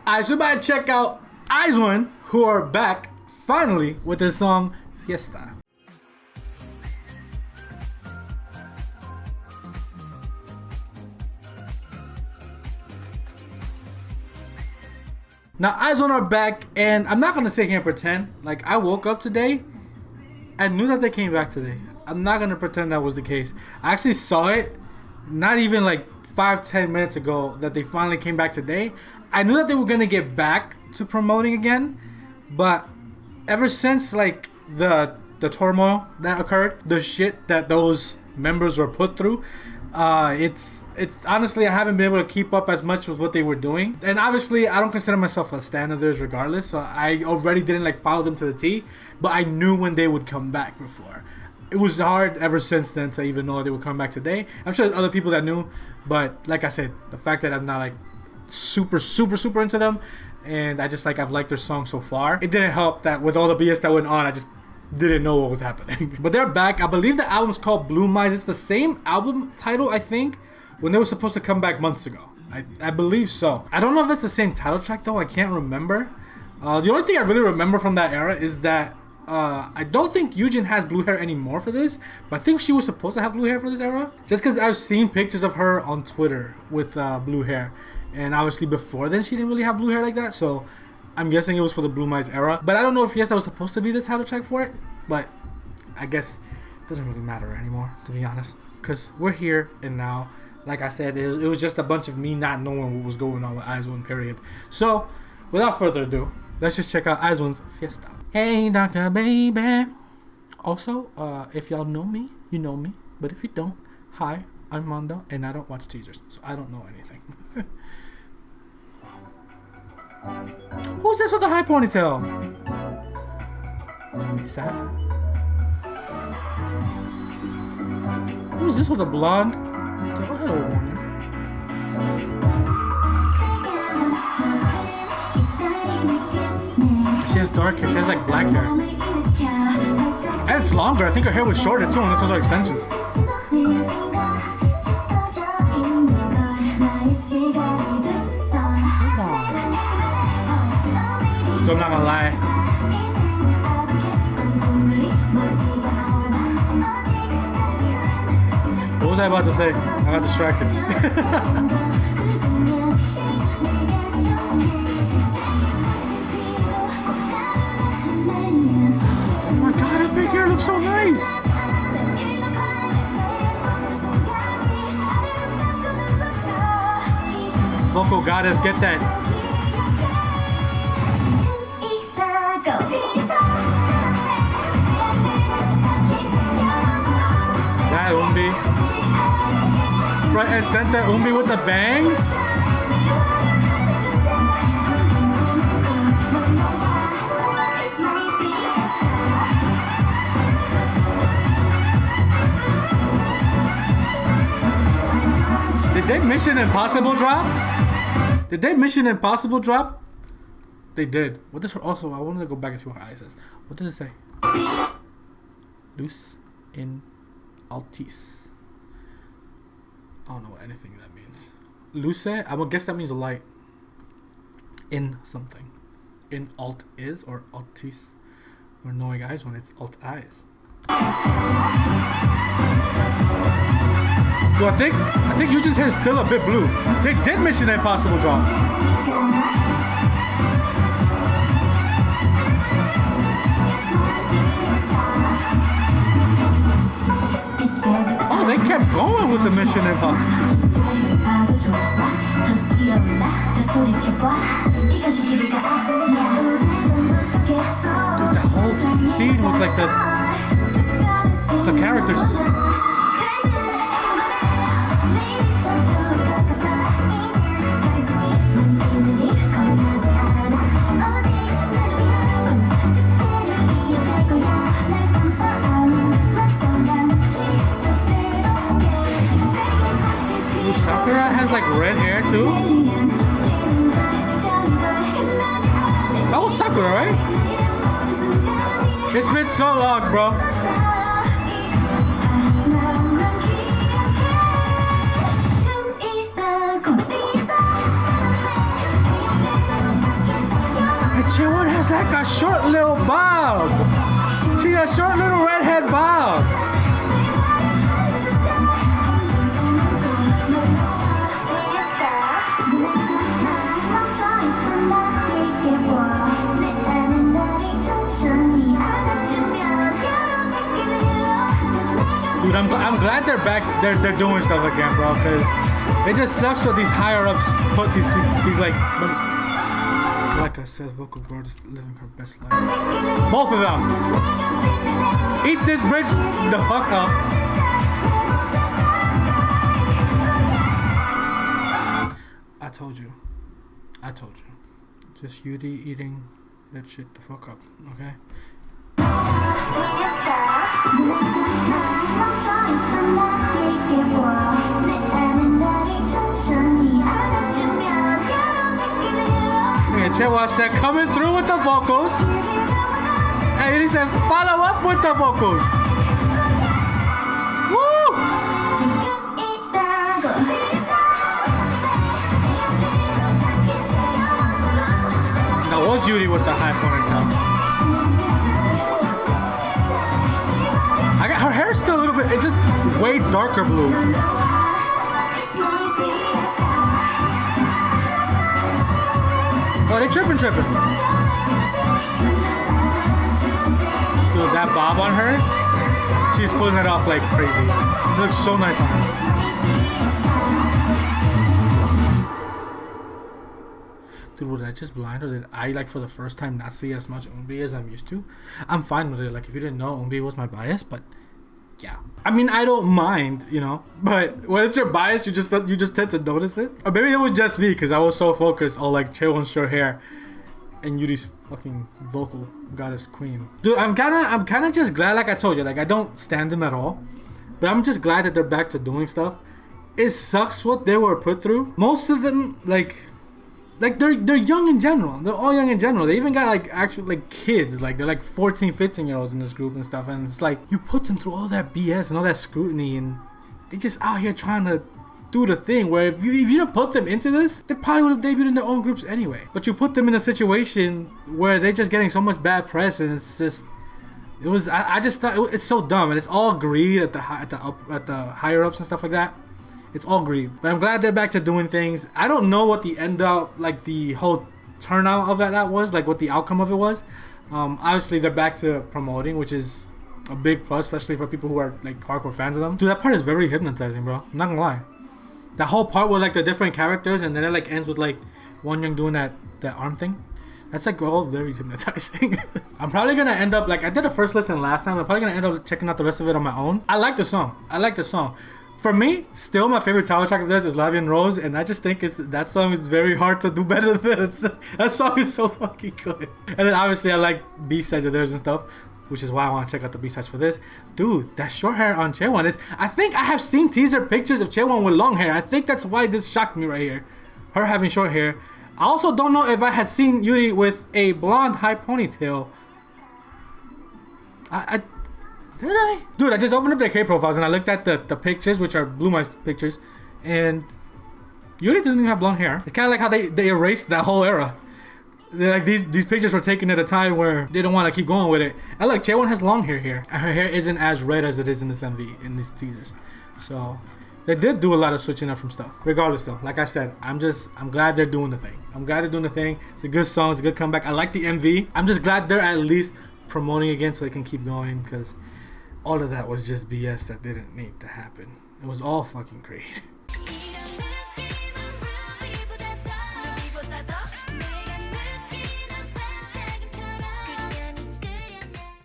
I should might check out aizone, who are back finally with their song Fiesta. Now aizone are back, and I'm not gonna sit here and pretend like I woke up today and knew that they came back today. I'm not gonna pretend that was the case. I actually saw it not even like 5-10 minutes ago that they finally came back today. I knew that they were gonna get back to promoting again, but ever since like the turmoil that occurred, the shit that those members were put through, it's honestly, I haven't been able to keep up as much with what they were doing. And obviously I don't consider myself a stan of theirs regardless, so I already didn't like follow them to the T, but I knew when they would come back before. It was hard ever since then to even know they would come back today. I'm sure there's other people that knew, but like I said, the fact that I'm not like super into them, and I've liked their song so far, it didn't help that with all the BS that went on, I just didn't know what was happening. But they're back. I believe the album's called Blue Mice. It's the same album title, I think, when they were supposed to come back months ago. I believe so. I don't know if it's the same title track though. I can't remember. The only thing I really remember from that era is that I don't think Yujin has blue hair anymore for this, but I think she was supposed to have blue hair for this era. Just because I've seen pictures of her on Twitter with blue hair, and obviously before then she didn't really have blue hair like that, so I'm guessing it was for the Blue Mice era. But I don't know if Fiesta was supposed to be the title track for it, but I guess it doesn't really matter anymore, to be honest, because we're here and now. Like I said, it was just a bunch of me not knowing what was going on with aizone, period. So without further ado, let's just check out aizone's Fiesta. Hey, Dr. Baby. Also, if y'all know me, you know me. But if you don't, hi, I'm Mando, and I don't watch teasers, so I don't know anything. Who's this with the high ponytail? Is that? Who's this with a blonde? Oh, hello, Wonyoung. She has dark hair. She has like black hair. And it's longer. I think her hair was shorter too, unless those are extensions. I'm not gonna lie. What was I about to say? I got distracted. Oh my god, her big hair looks so nice. Vocal goddess, get that. That Eunbi. Front and center Eunbi with the bangs. Did they Mission Impossible drop? Did they Mission Impossible drop? They did. What does her also? I wanted to go back and see what her eye says. What did it say? Luce in altis. I don't know what anything that means. Luce, I would guess that means light. In something. In alt is or altis. Or knowing eyes when it's alt eyes. Well, I think Yujin's hair is still a bit blue. They did Mission Impossible drop. Oh, they kept going with the Mission Impossible. Dude, that whole scene with like the characters. Sakura has like red hair too. That was Sakura, right? It's been so long, bro. And Chaewon has like a short little bob. She has a short little redhead bob. Dude, I'm glad they're back. They're doing stuff again, bro. Because it just sucks when these higher ups put these like I said, vocal girl is living her best life. Both of them. Eat this bridge the fuck up. I told you. Just Yuri eating that shit the fuck up, okay? Chaewon said coming through with the vocals, and he said follow up with the vocals. Woo! That was Yuri with the high ponytail. Her hair's still a little bit, it's just way darker blue. Oh, they tripping. Dude, that bob on her, she's pulling it off like crazy. It looks so nice on her. Dude, was I just blind, or did I, like, for the first time not see as much Eunbi as I'm used to? I'm fine with it. Like, if you didn't know, Eunbi was my bias, but yeah. I mean, I don't mind, you know, but when it's your bias, you just tend to notice it. Or maybe it was just me, because I was so focused on, like, Chaewon's short hair and Yuri's fucking vocal goddess queen. Dude, I'm kind of just glad, like I told you, like, I don't stand them at all, but I'm just glad that they're back to doing stuff. It sucks what they were put through. Most of them, like they're young in general. They're all young in general. They even got like actual like kids. Like they're like 14, 15-year-olds in this group and stuff. And it's like you put them through all that BS and all that scrutiny, and they just out here trying to do the thing. Where if you didn't put them into this, they probably would have debuted in their own groups anyway. But you put them in a situation where they're just getting so much bad press, and it's just I just thought it's so dumb, and it's all greed at the higher ups and stuff like that. It's all greed. But I'm glad they're back to doing things. I don't know what the end up, like the whole turnout of that was, like what the outcome of it was. Obviously they're back to promoting, which is a big plus, especially for people who are like hardcore fans of them. Dude, that part is very hypnotizing, bro. I'm not gonna lie. That whole part with like the different characters, and then it like ends with like Wonyoung doing that arm thing. That's like all very hypnotizing. I'm probably gonna end up, like I did a first listen last time, I'm probably gonna end up checking out the rest of it on my own. I like the song. For me, still my favorite title track of theirs is Lavian Rose, and I just think that song is very hard to do better than this. That song is so fucking good. And then obviously I like B-sides of theirs and stuff, which is why I want to check out the B-sides for this. Dude, that short hair on Chaewon is, I think I have seen teaser pictures of Chaewon with long hair. I think that's why this shocked me right here. Her having short hair. I also don't know if I had seen Yuri with a blonde high ponytail. Did I? Dude, I just opened up their K profiles and I looked at the pictures, which are Blue Mice pictures, and Yuri doesn't even have blonde hair. It's kind of like how they erased that whole era. They're like these pictures were taken at a time where they don't want to keep going with it. And look, Chaewon has long hair here, and her hair isn't as red as it is in this MV, in these teasers. So they did do a lot of switching up from stuff. Regardless though, like I said, I'm glad they're doing the thing. It's a good song, it's a good comeback. I like the MV. I'm just glad they're at least promoting again so they can keep going, because all of that was just BS that didn't need to happen. It was all fucking great.